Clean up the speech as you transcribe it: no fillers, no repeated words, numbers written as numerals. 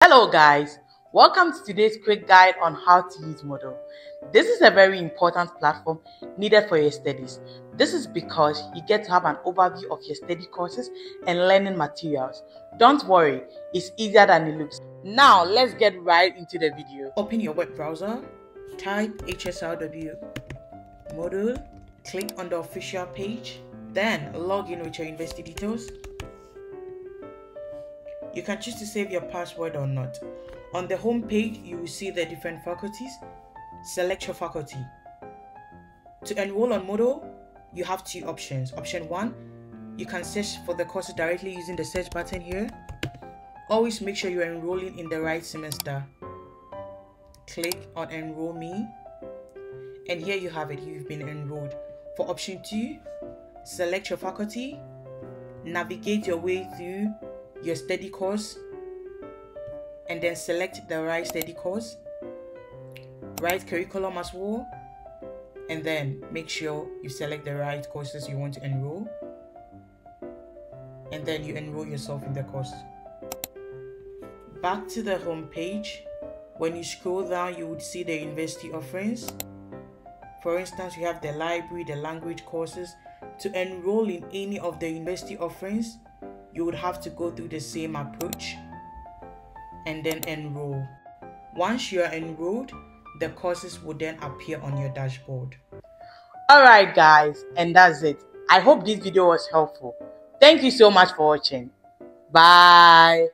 Hello guys, welcome to today's quick guide on how to use Moodle. This is a very important platform needed for your studies. This is because you get to have an overview of your study courses and learning materials. Don't worry, it's easier than it looks. Now let's get right into the video. Open your web browser, type HSRW Moodle, click on the official page, then log in with your university details. You can choose to save your password or not. On the home page, you will see the different faculties. Select your faculty. To enroll on Moodle, you have two options. Option 1, you can search for the courses directly using the search button here. Always make sure you're enrolling in the right semester. Click on Enroll Me. And here you have it, you've been enrolled. For option 2, select your faculty. Navigate your way through your study course and then select the right study course, right curriculum as well, and then make sure you select the right courses you want to enroll, and then you enroll yourself in the course. Back to the home page. When you scroll down, you would see the university offerings. For instance, you have the library, the language courses. To enroll in any of the university offerings, you would have to go through the same approach and then enroll. Once you are enrolled, the courses will then appear on your dashboard. Alright guys, and that's it. I hope this video was helpful. Thank you so much for watching. Bye.